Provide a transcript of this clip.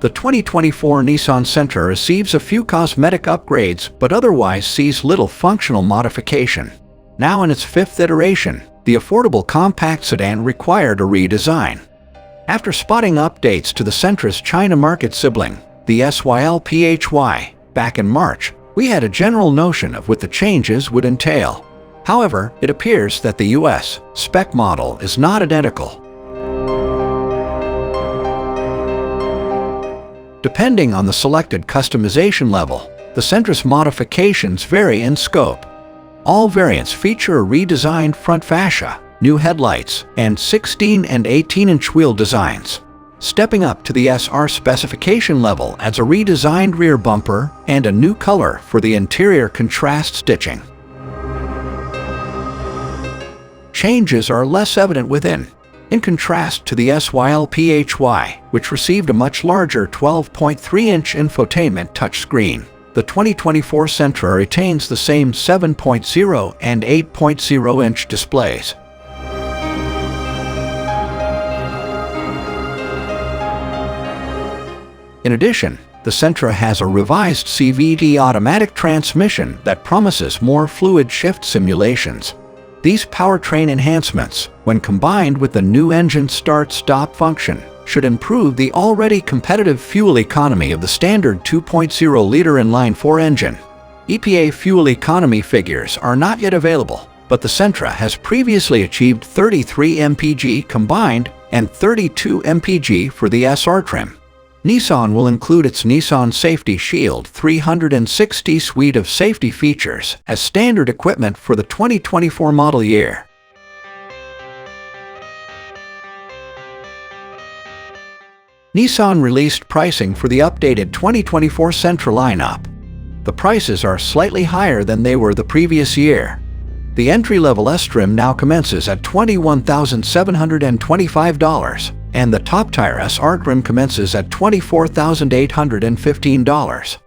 The 2024 Nissan Sentra receives a few cosmetic upgrades but otherwise sees little functional modification. Now in its fifth iteration, the affordable compact sedan required a redesign. After spotting updates to the Sentra's China market sibling, the Sylphy, back in March, we had a general notion of what the changes would entail. However, it appears that the US spec model is not identical. Depending on the selected customization level, the Sentra's modifications vary in scope. All variants feature a redesigned front fascia, new headlights, and 16 and 18-inch wheel designs. Stepping up to the SR specification level adds a redesigned rear bumper and a new color for the interior contrast stitching. Changes are less evident within. In contrast to the Sylphy, which received a much larger 12.3-inch infotainment touchscreen, the 2024 Sentra retains the same 7.0 and 8.0-inch displays. In addition, the Sentra has a revised CVT automatic transmission that promises more fluid shift simulations. These powertrain enhancements, when combined with the new engine start-stop function, should improve the already competitive fuel economy of the standard 2.0-liter inline-4 engine. EPA fuel economy figures are not yet available, but the Sentra has previously achieved 33 mpg combined and 32 mpg for the SR trim. Nissan will include its Nissan Safety Shield 360 suite of safety features as standard equipment for the 2024 model year. Nissan released pricing for the updated 2024 Sentra lineup. The prices are slightly higher than they were the previous year. The entry-level S-Trim now commences at $21,725, and the top-tier SR trim commences at $24,815.